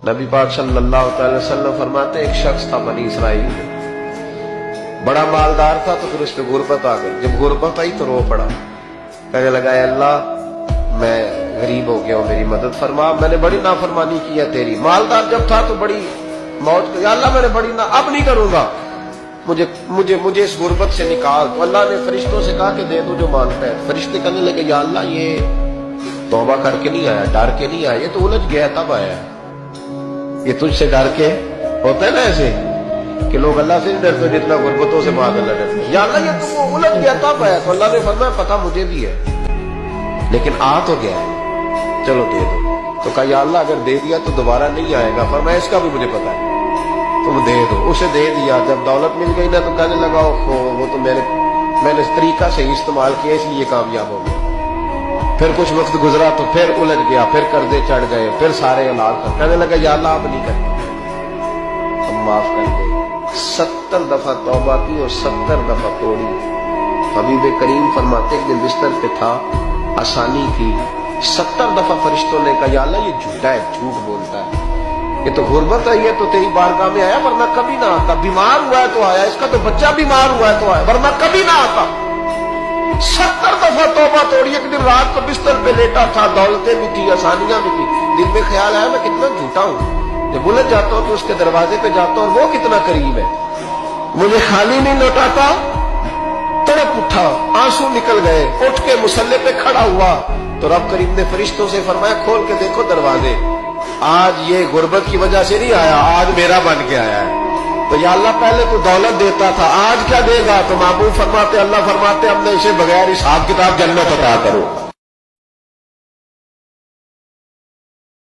نبی پاک صلی اللہ علیہ وسلم فرماتے ایک شخص تھا بنی اسرائیل میں، بڑا مالدار تھا، تو پھر اس پہ غربت آ گئی۔ جب غربت آئی تو رو پڑا، کہنے لگا اے اللہ میں غریب ہو گیا ہوں، میری مدد فرما، میں نے بڑی نافرمانی کی ہے تیری۔ مالدار جب تھا تو بڑی موت، یا اللہ میں نے بڑی اب نہیں کروں گا، مجھے اس غربت سے نکال۔ تو اللہ نے فرشتوں سے کہا کہ دے دو جو مانگتا ہے۔ فرشتے کہنے لگے یا اللہ یہ توبہ کر کے نہیں آیا، ڈر کے نہیں آیا، یہ تو الجھ گیا تب آیا ہے، یہ تجھ سے ڈر کے ہوتا ہے نا ایسے کہ لوگ اللہ سے نہیں ڈرتے جتنا غربتوں سے معاذ اللہ ڈرتے۔ یا اللہ یہ تو وہ الجھ گیا تب آیا۔ تو اللہ نے فرمایا پتہ مجھے بھی ہے، لیکن آ تو گیا ہے، چلو دے دو۔ تو کہا یا اللہ اگر دے دیا تو دوبارہ نہیں آئے گا۔ فرمایا اس کا بھی مجھے پتا ہے، تم دے دو۔ اسے دے دیا۔ جب دولت مل گئی نا تو کہنے لگا وہ تو میں نے اس طریقہ سے ہی استعمال کیا اس لیے کامیاب ہو گیا۔ پھر کچھ وقت گزرا تو پھر الجھ گیا، پھر قرضے چڑھ گئے، پھر سارے اولاد کر کہنے لگا یا اللہ اب نہیں کرتے، اب معاف کر دے۔ 70 دفعہ توبہ کی اور 70 دفعہ توڑی۔ حبیب کریم فرماتے ایک دن بستر پہ تھا، آسانی تھی، 70 دفعہ فرشتوں نے کہا یا اللہ یہ جھوٹا ہے، جھوٹ بولتا ہے، یہ تو غربت ہے، یہ تو تیری بارگاہ میں آیا ورنہ کبھی نہ آتا، بیمار ہوا ہے تو آیا، اس کا تو بچہ بیمار ہوا ہے تو آیا ورنہ کبھی نہ آتا۔ 70 دفعہ توبہ توڑی۔ ایک دن رات کو بستر پہ لیٹا تھا، دولتیں بھی تھی، آسانیاں بھی تھی، دل میں خیال آیا میں کتنا جھوٹا ہوں، جب الجھ جاتا ہوں تو اس کے دروازے پہ جاتا ہوں اور وہ کتنا قریب ہے، مجھے خالی نہیں لوٹاتا۔ تڑپ اٹھا، آنسو نکل گئے، اٹھ کے مصلے پہ کھڑا ہوا تو رب کریم نے فرشتوں سے فرمایا کھول کے دیکھو دروازے، آج یہ غربت کی وجہ سے نہیں آیا، آج میرا بن کے آیا ہے۔ تو یا اللہ پہلے تو دولت دیتا تھا، آج کیا دے گا؟ تو محبوب فرماتے اللہ فرماتے ہم نے اسے بغیر حساب کتاب جنت عطا کرو۔